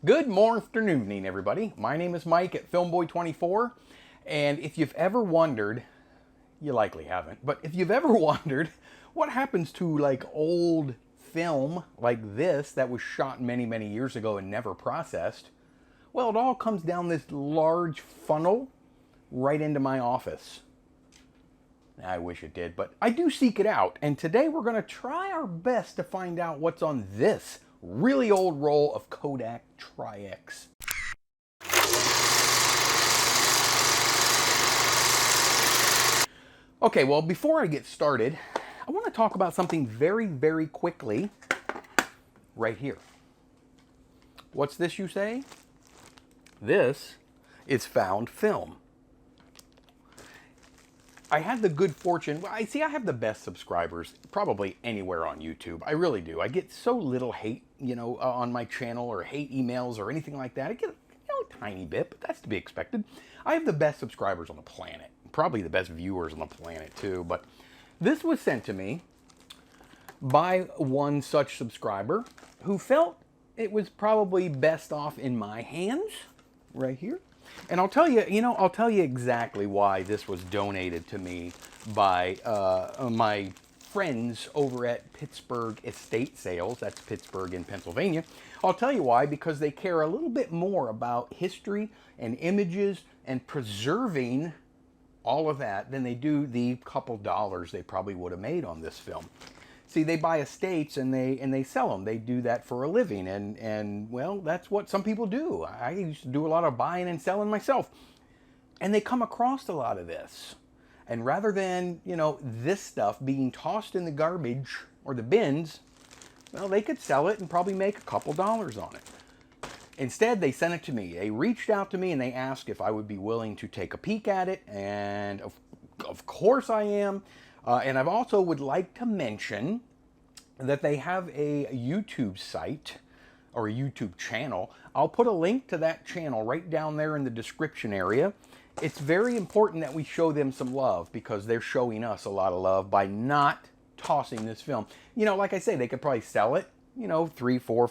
Good morning, everybody. My name is Mike at Filmboy24, and if you've ever wondered, you likely haven't, but if you've ever wondered what happens to like old film like this that was shot many, many years ago and never processed, well, it all comes down this large funnel right into my office. I wish it did, but I do seek it out, and today we're going to try our best to find out what's on this really old roll of Kodak Tri-X. Okay, well, before I get started, I want to talk about something very, very quickly right here. What's this, you say? This is found film. I had the good fortune, well, I have the best subscribers probably anywhere on YouTube. I really do. I get so little hate, on my channel, or hate emails or anything like that. I get a tiny bit, but that's to be expected. I have the best subscribers on the planet. Probably the best viewers on the planet too. But this was sent to me by one such subscriber who felt it was probably best off in my hands right here. And I'll tell you, I'll tell you exactly why this was donated to me by my friends over at Pittsburgh Estate Sales. That's Pittsburgh in Pennsylvania. I'll tell you why, because they care a little bit more about history and images and preserving all of that than they do the couple dollars they probably would have made on this film. See, they buy estates and they sell them. They do that for a living, and well, that's what some people do. I used to do a lot of buying and selling myself, and they come across a lot of this. And rather than, this stuff being tossed in the garbage or the bins, well, they could sell it and probably make a couple dollars on it. Instead, they sent it to me. They reached out to me and they asked if I would be willing to take a peek at it, and of course I am. And I also would like to mention that they have a YouTube site or a YouTube channel. I'll put a link to that channel right down there in the description area. It's very important that we show them some love, because they're showing us a lot of love by not tossing this film. Like I say, they could probably sell it, $3, $4, $5,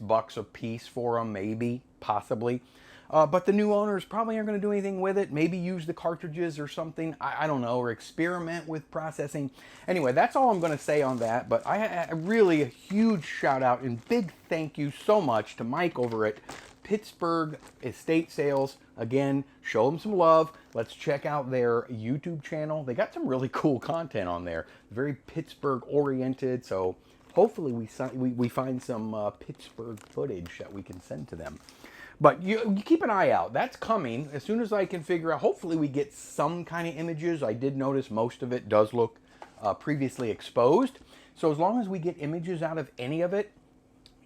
$6 a piece for them, maybe, possibly. But the new owners probably aren't going to do anything with it. Maybe use the cartridges or something. I don't know, or experiment with processing. Anyway, that's all I'm going to say on that. But I really a huge shout out and big thank you so much to Mike over at Pittsburgh Estate Sales. Again, show them some love. Let's check out their YouTube channel. They got some really cool content on there. Very Pittsburgh oriented. So hopefully we find some Pittsburgh footage that we can send to them. But you keep an eye out. That's coming as soon as I can figure out. Hopefully we get some kind of images. I did notice most of it does look previously exposed. So as long as we get images out of any of it,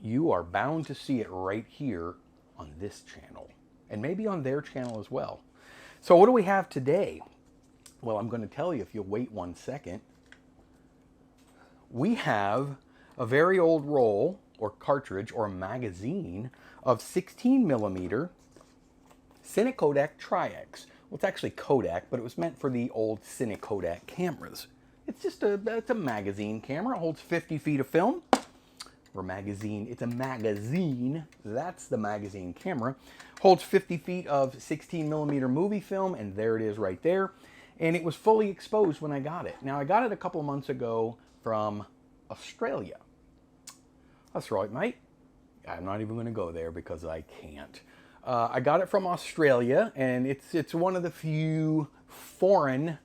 you are bound to see it right here on this channel. And maybe on their channel as well. So what do we have today? Well, I'm going to tell you if you'll wait 1 second. We have a very old roll or cartridge or magazine of 16mm Cine Kodak Tri-X. Well, it's actually Kodak, but it was meant for the old Cine Kodak cameras. It's just it's a magazine camera. It holds 50 feet of film. Or magazine. It's a magazine. That's the magazine camera. Holds 50 feet of 16mm movie film, and there it is right there. And it was fully exposed when I got it. Now, I got it a couple of months ago from Australia. That's right, mate. I'm not even going to go there because I can't. I got it from Australia, and it's one of the few foreign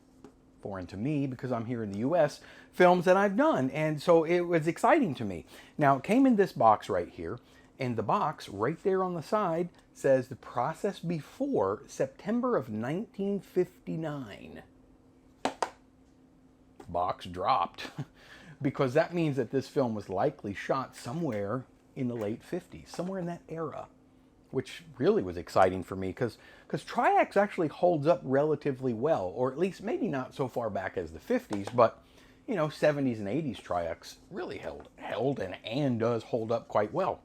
to me because I'm here in the U.S., films that I've done. And so it was exciting to me. Now, it came in this box right here, and the box right there on the side says the process before September of 1959. Box dropped. Because that means that this film was likely shot somewhere in the late 50s, somewhere in that era, which really was exciting for me because Tri-X actually holds up relatively well, or at least maybe not so far back as the 50s, but 70s and 80s Tri-X really held and does hold up quite well.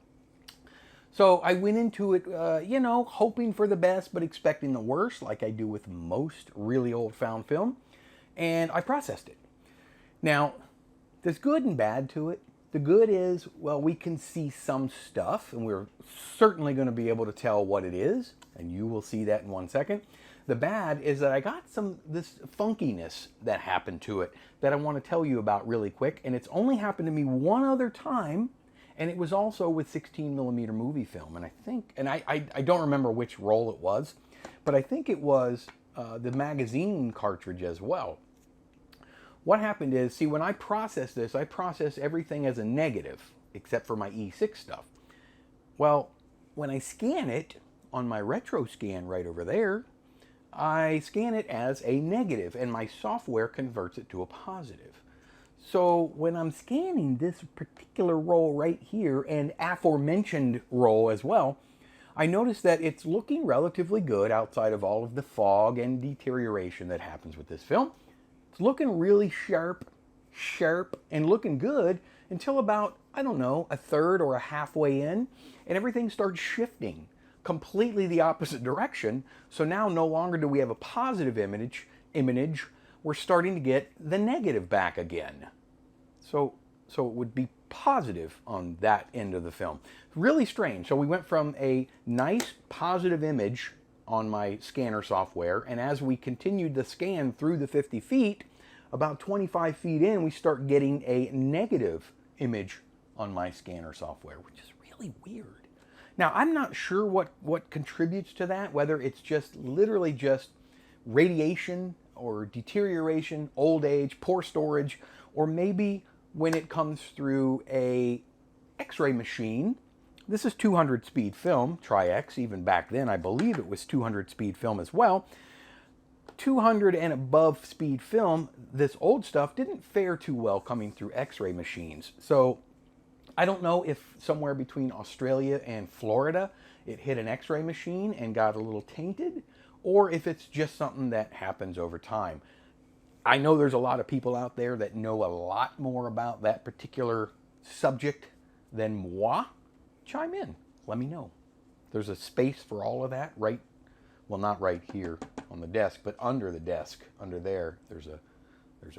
So I went into it, hoping for the best, but expecting the worst, like I do with most really old found film, and I processed it. Now, there's good and bad to it. The good is, well, we can see some stuff, and we're certainly going to be able to tell what it is, and you will see that in 1 second. The bad is that I got this funkiness that happened to it that I want to tell you about really quick, and it's only happened to me one other time, and it was also with 16mm movie film, and I think, and I don't remember which roll it was, but I think it was the magazine cartridge as well. What happened is, see, when I process this, I process everything as a negative, except for my E6 stuff. Well, when I scan it on my retro scan right over there, I scan it as a negative, and my software converts it to a positive. So when I'm scanning this particular roll right here, and aforementioned roll as well, I notice that it's looking relatively good outside of all of the fog and deterioration that happens with this film. It's looking really sharp, and looking good until about, I don't know, a third or a halfway in, and everything starts shifting completely the opposite direction. So now no longer do we have a positive image, we're starting to get the negative back again. So it would be positive on that end of the film. Really strange. So we went from a nice positive image on my scanner software, and as we continued the scan through the 50 feet, about 25 feet in, we start getting a negative image on my scanner software, which is really weird. Now, I'm not sure what contributes to that, whether it's just literally just radiation or deterioration, old age, poor storage, or maybe when it comes through a X-ray machine. This is 200 speed film, Tri-X. Even back then, I believe it was 200 speed film as well. 200 and above speed film, this old stuff didn't fare too well coming through X-ray machines. So I don't know if somewhere between Australia and Florida it hit an X-ray machine and got a little tainted, or if it's just something that happens over time. I know there's a lot of people out there that know a lot more about that particular subject than moi. Chime in. Let me know. There's a space for all of that, right? Well, not right here on the desk, but under the desk, under there, there's a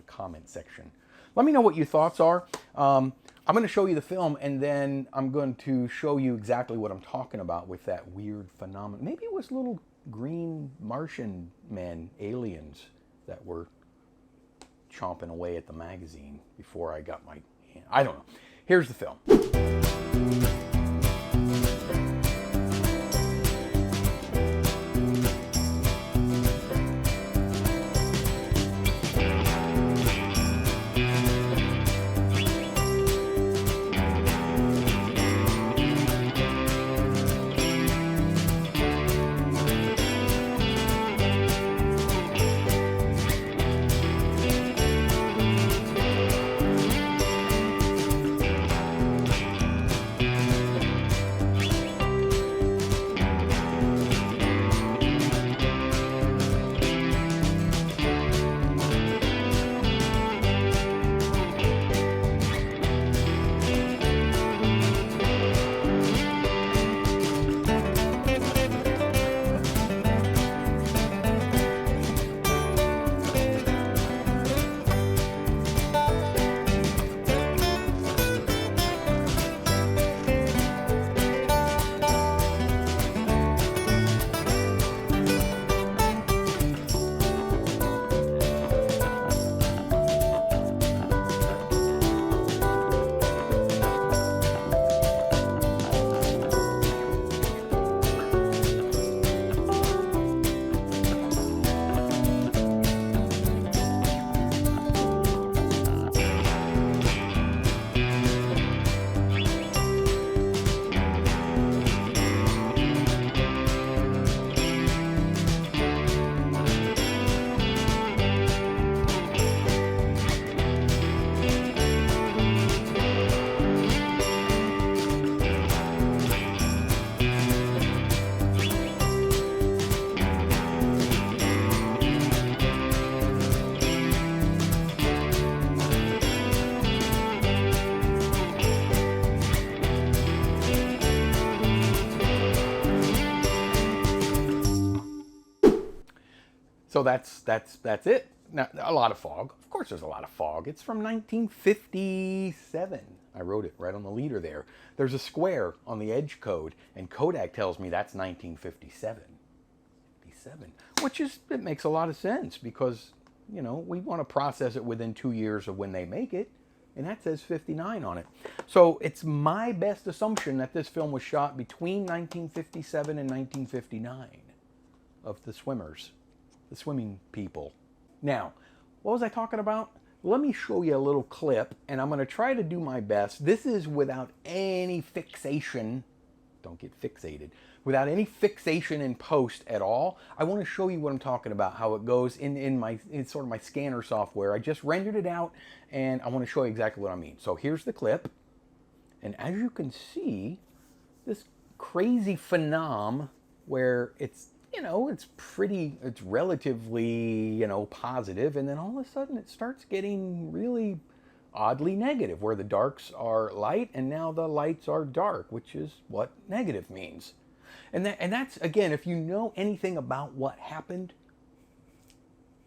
comment section. Let me know what your thoughts are. I'm going to show you the film, and then I'm going to show you exactly what I'm talking about with that weird phenomenon. Maybe it was little green Martian men, aliens, that were chomping away at the magazine before I got my hand. I don't know. Here's the film. So that's it. Now, a lot of fog. Of course there's a lot of fog. It's from 1957. I wrote it right on the leader there. There's a square on the edge code, and Kodak tells me that's 1957. 57, which is, it makes a lot of sense because, you know, we want to process it within 2 years of when they make it, and that says 59 on it. So it's my best assumption that this film was shot between 1957 and 1959 of the swimmers, the swimming people. Now, what was I talking about? Let me show you a little clip, and I'm going to try to do my best. This is without any fixation. Don't get fixated. Without any fixation in post at all. I want to show you what I'm talking about, how it goes in sort of my scanner software. I just rendered it out, and I want to show you exactly what I mean. So here's the clip, and as you can see, this crazy phenom where it's, you know, it's relatively, you know, positive, and then all of a sudden it starts getting really oddly negative, where the darks are light and now the lights are dark, which is what negative means. And that's, again, if you know anything about what happened,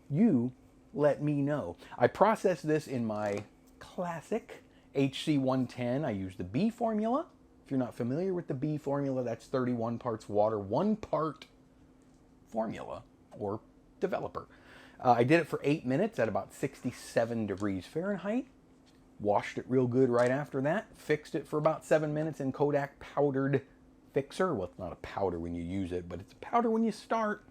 you let me know. I processed this in my classic HC110. I use the B formula. If you're not familiar with the B formula, that's 31 parts water, 1 part formula or developer. I did it for 8 minutes at about 67 degrees Fahrenheit. Washed it real good right after that. Fixed it for about 7 minutes in Kodak powdered fixer. Well, it's not a powder when you use it, but it's a powder when you start.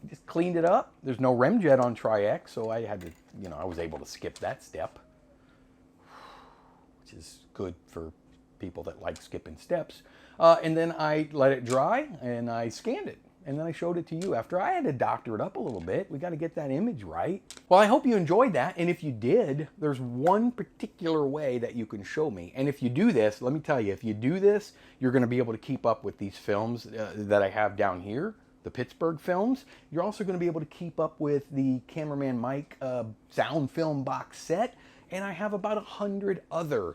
Just cleaned it up. There's no remjet on Tri-X, so I had to, you know, I was able to skip that step, which is good for people that like skipping steps. And then I let it dry and I scanned it. And then I showed it to you after I had to doctor it up a little bit. We got to get that image right. Well, I hope you enjoyed that. And if you did, there's one particular way that you can show me. And if you do this, let me tell you, if you do this, you're going to be able to keep up with these films that I have down here, the Pittsburgh films. You're also going to be able to keep up with the Cameraman Mike sound film box set. And I have about 100 other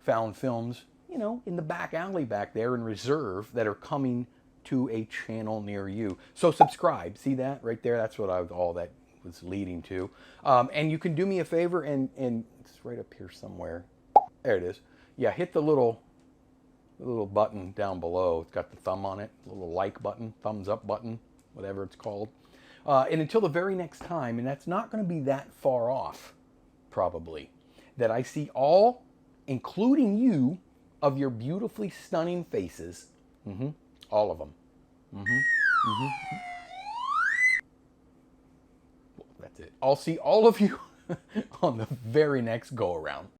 found films, you know, in the back alley back there in reserve that are coming to a channel near you. So subscribe. See that right there? That's what all that was leading to. And you can do me a favor, and it's right up here somewhere. There it is. Yeah, hit the little button down below. It's got the thumb on it, the little like button, thumbs up button, whatever it's called. And until the very next time, and that's not going to be that far off, probably, that I see all, including you, of your beautifully stunning faces. All of them. That's it. I'll see all of you on the very next go around.